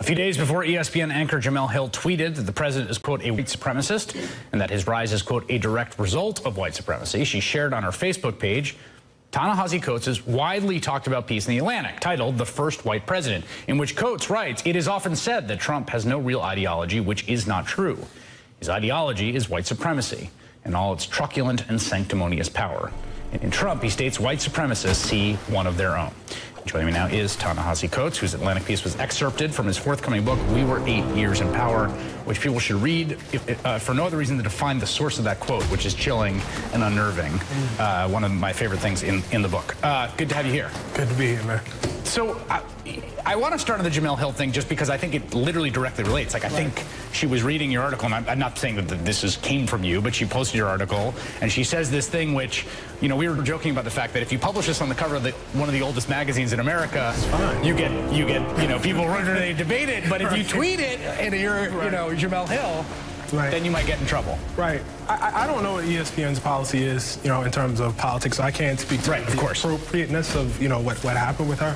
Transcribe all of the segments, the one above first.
A few days before ESPN anchor Jemele Hill tweeted that the president is, quote, a white supremacist and that his rise is, quote, a direct result of white supremacy, she shared on her Facebook page Ta-Nehisi Coates' widely talked about piece in The Atlantic titled The First White President, in which Coates writes, "It is often said that Trump has no real ideology, which is not true. His ideology is white supremacy and all its truculent and sanctimonious power. In Trump, he states white supremacists see one of their own." Joining me now is Ta-Nehisi Coates, whose Atlantic piece was excerpted from his forthcoming book, We Were 8 Years in Power, which people should read for no other reason than to find the source of that quote, which is chilling and unnerving. One of my favorite things in the book. Good to have you here. Good to be here, man. So I want to start on the Jemele Hill thing just because I think it literally directly relates. Like, I think she was reading your article, and I'm not saying that this came from you, but she posted your article, and she says this thing which, you know, we were joking about the fact that if you publish this on the cover of one of the oldest magazines in America, you get, you know, people ready to debate it, but if you tweet it and you're, you know, Jemele Hill, then you might get in trouble. Right. I don't know what ESPN's policy is, you know, in terms of politics. So I can't speak to the appropriateness of, you know, what happened with her.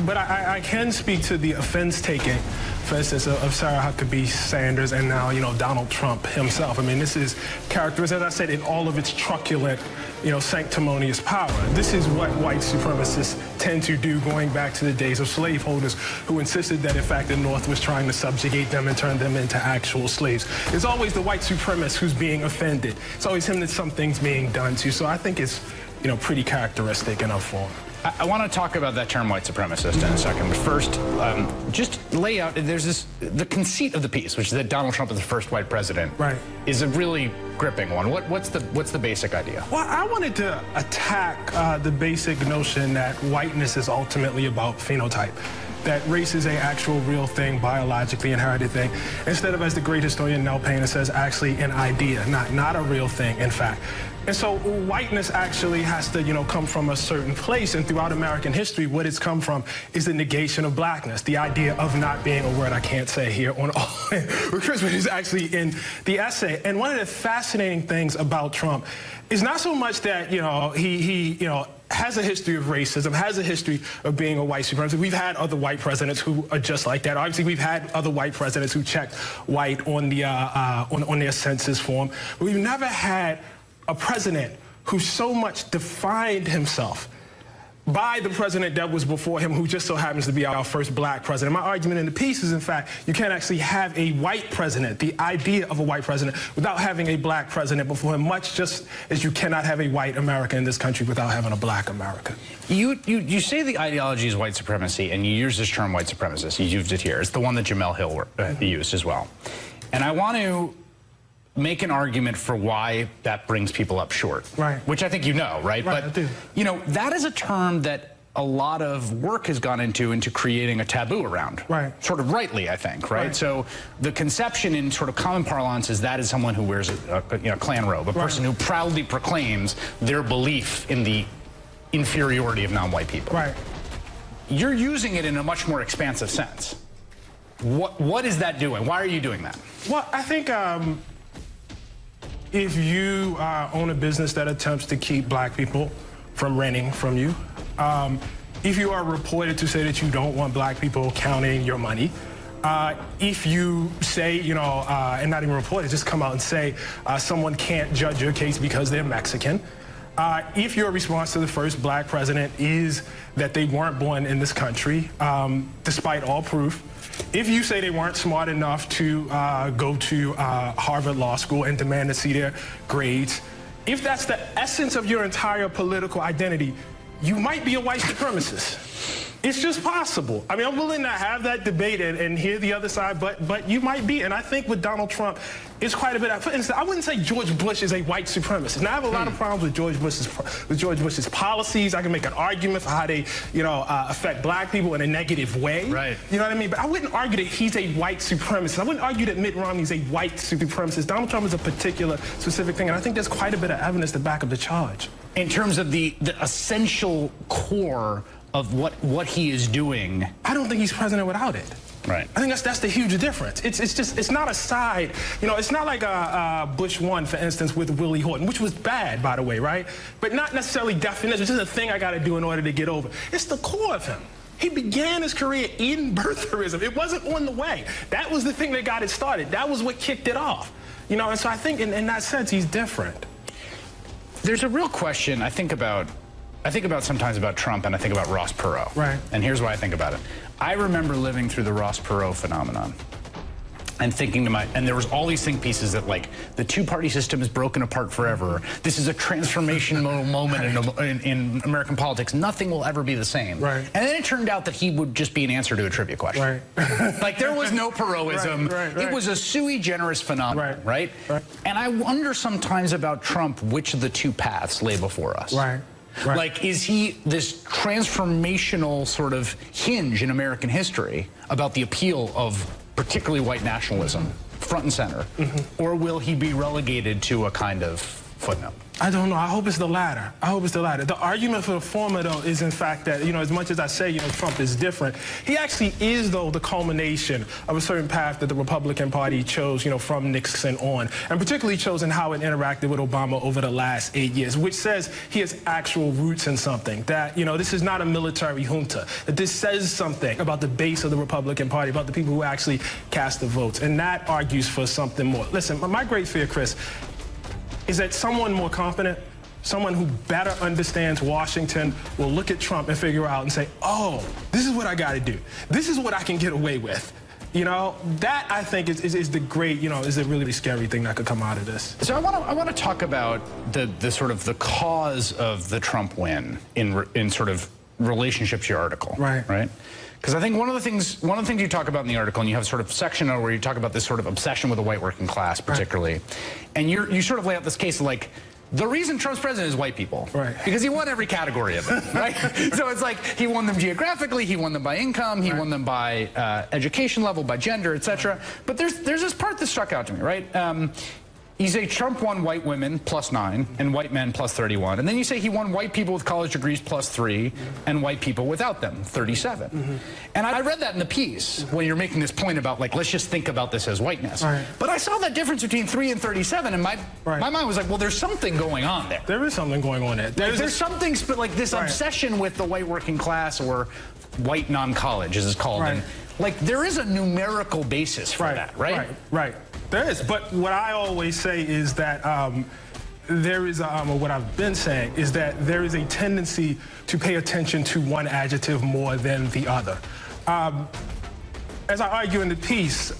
But I can speak to the offense taken, for instance, of Sarah Huckabee Sanders and now, you know, Donald Trump himself. I mean, this is characterized, as I said, in all of its truculent, you know, sanctimonious power. This is what white supremacists tend to do, going back to the days of slaveholders who insisted that, in fact, the North was trying to subjugate them and turn them into actual slaves. It's always the white supremacist who's being offended. It's always him that something's being done to. So I think it's, you know, pretty characteristic in our form. I want to talk about that term white supremacist in a second, but first, just lay out, there's the conceit of the piece, which is that Donald Trump is the first white president, is a really gripping one. What's the basic idea? Well, I wanted to attack the basic notion that whiteness is ultimately about phenotype, that race is an actual real thing, biologically inherited thing, instead of, as the great historian Nell Painter says, actually an idea, not a real thing, in fact. And so whiteness actually has to, you know, come from a certain place. And throughout American history, what it's come from is the negation of blackness, the idea of not being a word I can't say here on all, which is actually in the essay. And one of the fascinating things about Trump is not so much that, you know, he you know, has a history of racism, has a history of being a white supremacist. We've had other white presidents who are just like that. Obviously, we've had other white presidents who checked white on the on their census form. But we've never had a president who so much defined himself by the president that was before him, who just so happens to be our first black president. My argument in the piece is, in fact, you can't actually have a white president, the idea of a white president, without having a black president before him, much just as you cannot have a white America in this country without having a black America. You say the ideology is white supremacy, and you use this term white supremacist. You used it here. It's the one that Jemele Hill used as well. And I want to make an argument for why that brings people up short, which I think you know, right? But I do. You know, that is a term that a lot of work has gone into creating a taboo around, sort of rightly, I think, right? So the conception in sort of common parlance is that is someone who wears a you know, Klan robe, a person who proudly proclaims their belief in the inferiority of non-white people. You're using it in a much more expansive sense. What is that doing? Why are you doing that? Well, I think if you own a business that attempts to keep black people from renting from you, if you are reported to say that you don't want black people counting your money, if you say, you know, and not even reported, just come out and say someone can't judge your case because they're Mexican, if your response to the first black president is that they weren't born in this country, despite all proof, if you say they weren't smart enough to go to Harvard Law School and demand to see their grades, if that's the essence of your entire political identity, you might be a white supremacist. It's just possible. I mean, I'm willing to have that debate and hear the other side, but you might be. And I think with Donald Trump, it's quite a bit. For instance, I wouldn't say George Bush is a white supremacist. Now, I have a lot of problems with George Bush's policies. I can make an argument for how they, you know, affect black people in a negative way. You know what I mean? But I wouldn't argue that he's a white supremacist. I wouldn't argue that Mitt Romney's a white supremacist. Donald Trump is a particular specific thing, and I think there's quite a bit of evidence to back up the charge. In terms of the essential core of what he is doing, I don't think he's president without it. I think that's the huge difference. It's not a side, you know, it's not like Bush 1, for instance, with Willie Horton, which was bad, by the way, right? But not necessarily definition. It's just a thing I got to do in order to get over. It's the core of him. He began his career in birtherism. It wasn't on the way. That was the thing that got it started. That was what kicked it off. You know, and so I think in that sense, he's different. There's a real question I think about sometimes about Trump, and I think about Ross Perot. Right. And here's why I think about it. I remember living through the Ross Perot phenomenon and thinking to and there was all these think pieces that, like, the two-party system is broken apart forever. This is a transformational moment in American politics. Nothing will ever be the same. Right. And then it turned out that he would just be an answer to a trivia question. Right. Like, there was no Perot-ism. Right. It was a sui generis phenomenon, right? And I wonder sometimes about Trump which of the two paths lay before us. Right. Like, is he this transformational sort of hinge in American history about the appeal of particularly white nationalism front and center, or will he be relegated to a kind of footnote? I don't know. I hope it's the latter. I hope it's the latter. The argument for the former, though, is in fact that, you know, as much as I say, you know, Trump is different, he actually is, though, the culmination of a certain path that the Republican Party chose, you know, from Nixon on, and particularly chosen how it interacted with Obama over the last 8 years, which says he has actual roots in something, that, you know, this is not a military junta, that this says something about the base of the Republican Party, about the people who actually cast the votes, and that argues for something more. Listen, my great fear, Chris, is that someone more competent, someone who better understands Washington, will look at Trump and figure out and say, oh, this is what I got to do. This is what I can get away with. You know, that, I think, is the great, you know, is a really scary thing that could come out of this. So I want to talk about the sort of the cause of the Trump win in sort of relationship to your article. Right? Because I think one of the things you talk about in the article, and you have sort of section where you talk about this sort of obsession with the white working class, particularly, and you sort of lay out this case of, like, the reason Trump's president is white people, because he won every category of it, right? So it's like he won them geographically, he won them by income, he won them by education level, by gender, etc. But there's this part that struck out to me, right? You say Trump won white women +9 and white men +31, and then you say he won white people with college degrees +3 and white people without them 37. And I read that in the piece when you're making this point about, like, let's just think about this as whiteness. But I saw that difference between 3 and 37, and my mind was like, well, there's something going on there. There is something going on there. There's something, like, this obsession with the white working class, or white non-college, as it's called. And, like, there is a numerical basis for that, right? There is, but what I always say is that there is, or what I've been saying, is that there is a tendency to pay attention to one adjective more than the other. As I argue in the piece,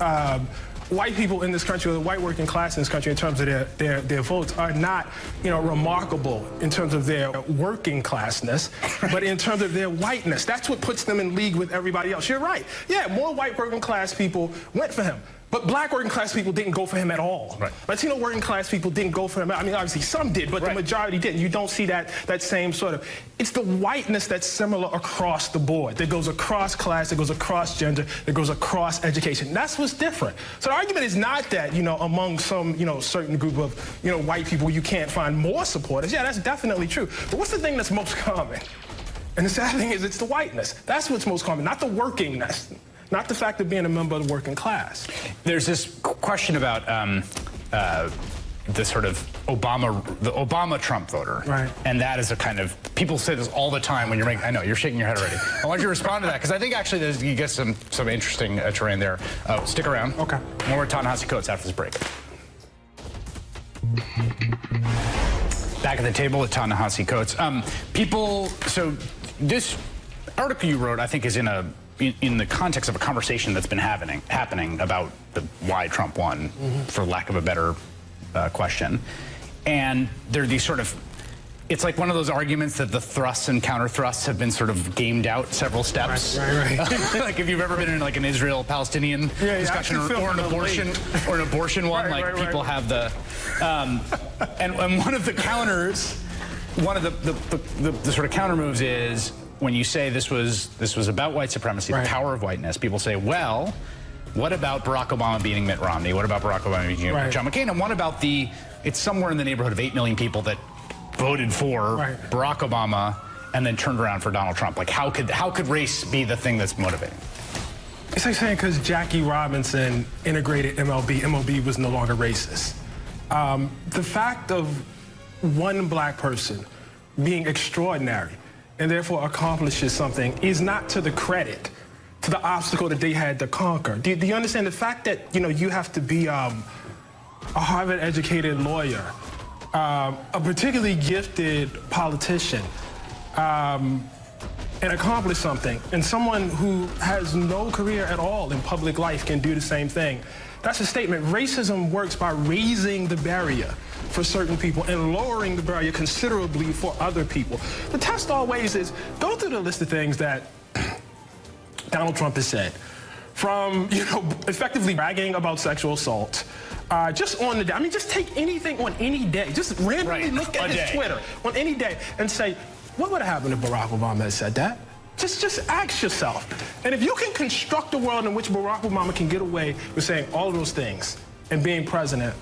white people in this country, or the white working class in this country, in terms of their votes, are not, you know, remarkable in terms of their working classness, but in terms of their whiteness. That's what puts them in league with everybody else. You're right. Yeah, more white working class people went for him. But black working class people didn't go for him at all. Latino working class people didn't go for him. I mean, obviously some did, but the majority didn't. You don't see that same sort of, it's the whiteness that's similar across the board, that goes across class, that goes across gender, that goes across education. That's what's different. So the argument is not that, you know, among some, you know, certain group of, you know, white people, you can't find more supporters. Yeah, that's definitely true. But what's the thing that's most common? And the sad thing is, it's the whiteness. That's what's most common, not the workingness. Not the fact of being a member of the working class. There's this question about the sort of Obama-Trump voter. And that is a kind of, people say this all the time when you're making, I know, you're shaking your head already. I want you to respond to that, because I think actually you get some interesting terrain there. Stick around. Okay. More with Ta-Nehisi Coates after this break. Back at the table with Ta-Nehisi Coates. So this article you wrote, I think, is in the context of a conversation that's been happening about why Trump won, for lack of a better question. And there are these sort of, it's like one of those arguments that the thrusts and counter thrusts have been sort of gamed out several steps. Like if you've ever been in, like, an Israel-Palestinian discussion, or an abortion one, like people have the, and one of the counters, one of the sort of counter moves is, when you say this was about white supremacy, the power of whiteness, people say, well, what about Barack Obama beating Mitt Romney? What about Barack Obama beating John McCain? And what about it's somewhere in the neighborhood of 8 million people that voted for Barack Obama and then turned around for Donald Trump? Like, how could race be the thing that's motivating? It's like saying because Jackie Robinson integrated MLB was no longer racist. The fact of one black person being extraordinary and therefore accomplishes something is not to the credit, to the obstacle that they had to conquer. Do you understand the fact that, you have to be a Harvard-educated lawyer, a particularly gifted politician, and accomplish something, and someone who has no career at all in public life can do the same thing? That's a statement. Racism works by raising the barrier for certain people and lowering the barrier considerably for other people. The test always is, go through the list of things that Donald Trump has said, from, effectively bragging about sexual assault, just on the day. I mean, just take anything on any day. Just randomly look at his Twitter on any day and say, what would have happened if Barack Obama had said that? Just ask yourself. And if you can construct a world in which Barack Obama can get away with saying all of those things and being president,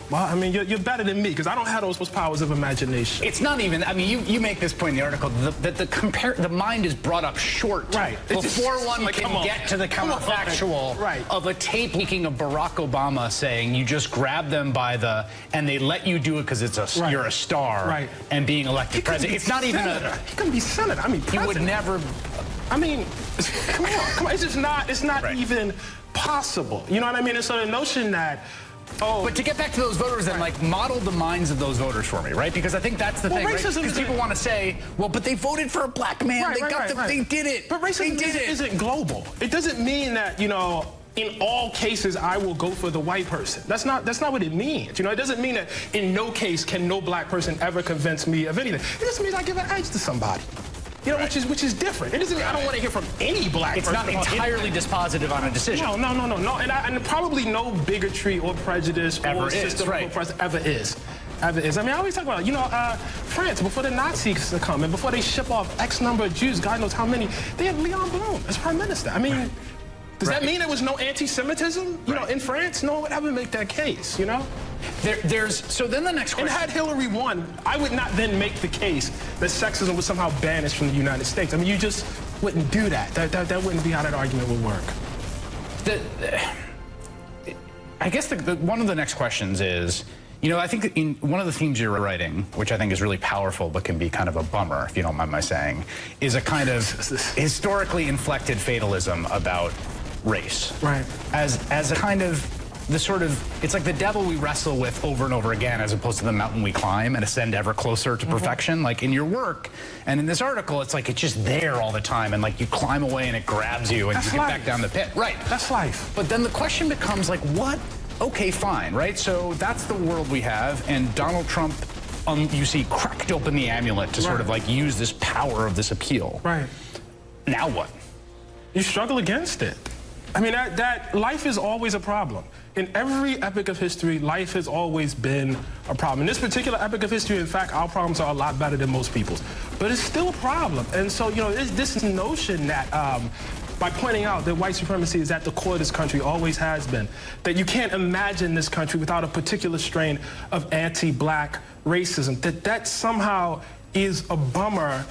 well, I mean, you're better than me, because I don't have those powers of imagination. It's not even, I mean, you make this point in the article, that the mind is brought up short before one can get to the counterfactual of a tape leaking of Barack Obama saying you just grab them by and they let you do it because you're a star and being elected president. It's not even he couldn't be senator. I mean, president. He would never. I mean, come on. It's just not, even possible. You know what I mean? And so the notion that, but to get back to those voters and model the minds of those voters for me, right? Because I think that's the thing, right? Because people want to say, well, but they voted for a black man. They did it. But racism isn't global. It doesn't mean that, in all cases I will go for the white person. That's not what it means. It doesn't mean that in no case can no black person ever convince me of anything. It just means I give an edge to somebody. Which is different. It doesn't mean I don't want to hear from any black person. It's not entirely dispositive on a decision. No. And probably no bigotry or prejudice or system ever is. I mean, I always talk about, France, before the Nazis come and before they ship off X number of Jews, God knows how many, they had Leon Blum as prime minister. I mean, does that mean there was no anti-Semitism, in France? No one would ever make that case, So then the next question. And had Hillary won, I would not then make the case that sexism was somehow banished from the United States. I mean, you just wouldn't do that. That wouldn't be how that argument would work. I guess one of the next questions is, I think in one of the themes you're writing, which I think is really powerful but can be kind of a bummer, if you don't mind my saying, is a kind of historically inflected fatalism about race. Right. As a kind of it's like the devil we wrestle with over and over again, as opposed to the mountain we climb and ascend ever closer to perfection. Like in your work and in this article, it's like it's just there all the time, and like you climb away and it grabs you and you get back down the pit. Right. That's life. But then the question becomes like, what? Okay, fine, right? So that's the world we have, and Donald Trump, you see, cracked open the amulet to sort of like use this power of this appeal. Right. Now what? You struggle against it. I mean, that life is always a problem. In every epic of history, life has always been a problem. In this particular epic of history, in fact, our problems are a lot better than most people's. But it's still a problem. And so, this notion that by pointing out that white supremacy is at the core of this country, always has been, that you can't imagine this country without a particular strain of anti-black racism, that somehow is a bummer.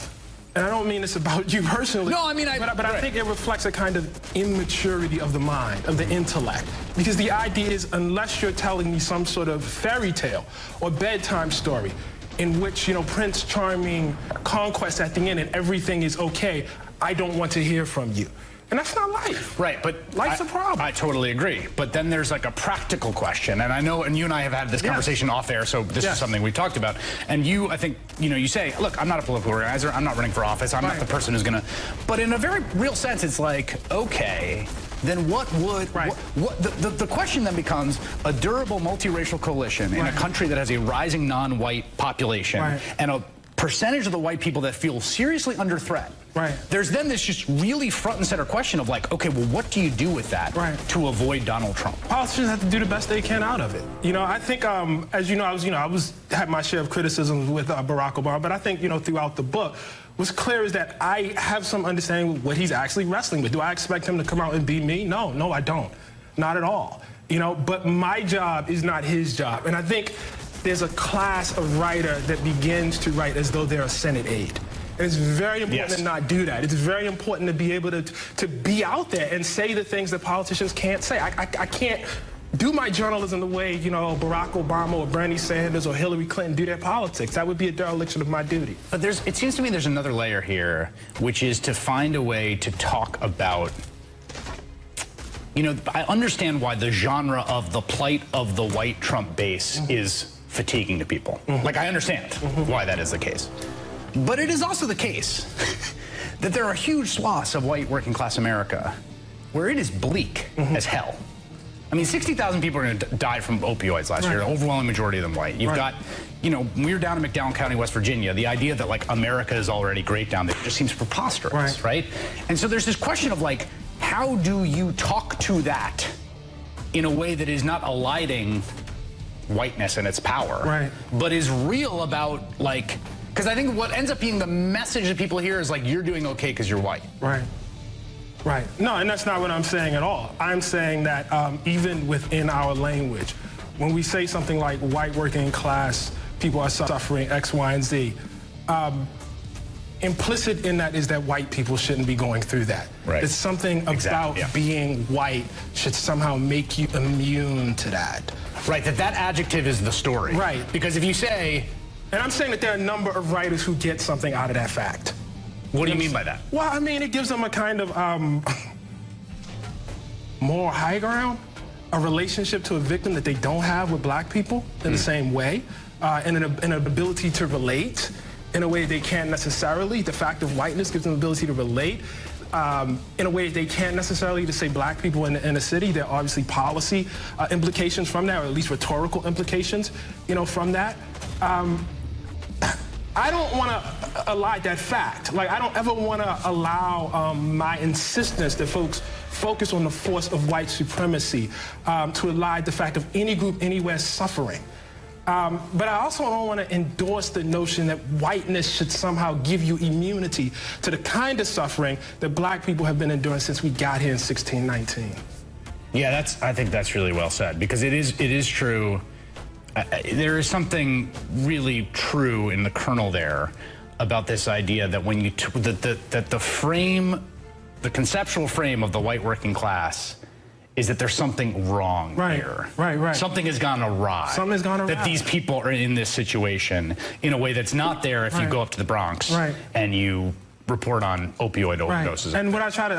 And I don't mean this about you personally. No, I mean, but I think it reflects a kind of immaturity of the mind, of the intellect. Because the idea is, unless you're telling me some sort of fairy tale or bedtime story in which, Prince Charming conquests at the end and everything is okay, I don't want to hear from you. And that's not life. Right, but life's a problem. I totally agree. But then there's like a practical question, and I know, and you and I have had this conversation off air, so this is something we talked about. And you, I think, you say, look, I'm not a political organizer, I'm not running for office, I'm not the person who's gonna, but in a very real sense, it's like, okay, then what would, the question then becomes a durable multiracial coalition in a country that has a rising non-white population and a percentage of the white people that feel seriously under threat. Right. There's then this just really front and center question of like, okay, well, what do you do with that to avoid Donald Trump? Politicians have to do the best they can out of it. I think, as you know, I had my share of criticisms with Barack Obama, but I think, throughout the book, what's clear is that I have some understanding of what he's actually wrestling with. Do I expect him to come out and be me? No, I don't. Not at all. But my job is not his job. And I think there's a class of writer that begins to write as though they're a Senate aide. And it's very important to not do that. It's very important to be able to be out there and say the things that politicians can't say. I can't do my journalism the way, you know, Barack Obama or Bernie Sanders or Hillary Clinton do their politics. That would be a dereliction of my duty. But it seems to me there's another layer here, which is to find a way to talk about, you know, I understand why the genre of the plight of the white Trump base is fatiguing to people. Like, I understand why that is the case. But it is also the case that there are huge swaths of white working class America where it is bleak as hell. I mean, 60,000 people are going to die from opioids last year, an overwhelming majority of them white. You've got, you know, when we were down in McDowell County, West Virginia, the idea that, like, America is already great down there just seems preposterous, right? And so there's this question of, like, how do you talk to that in a way that is not eliding whiteness and its power, but is real about, like, because I think what ends up being the message that people hear is, like, you're doing okay because you're white. No, and that's not what I'm saying at all. I'm saying that even within our language, when we say something like white working class people are suffering X, Y, and Z, implicit in that is that white people shouldn't be going through that. It's something about being white should somehow make you immune to that. That adjective is the story. Because if you say... And I'm saying that there are a number of writers who get something out of that fact. What do you mean by that? Well, I mean, it gives them a kind of moral high ground, a relationship to a victim that they don't have with black people in the same way, and an ability to relate in a way they can't necessarily. The fact of whiteness gives them the ability to relate in a way they can't necessarily to say black people in a city. There are obviously policy implications from that, or at least rhetorical implications, you know, from that. I don't want to elide that fact. Like, I don't ever want to allow my insistence that folks focus on the force of white supremacy to elide the fact of any group anywhere suffering. But I also don't want to endorse the notion that whiteness should somehow give you immunity to the kind of suffering that black people have been enduring since we got here in 1619. Yeah, I think that's really well said, because it is true. There is something really true in the kernel there about this idea that when you that the conceptual frame of the white working class is that there's something wrong here. Something has gone awry. Something has gone awry. That these people are in this situation in a way that's not there if you go up to the Bronx and you report on opioid overdoses. And what I try to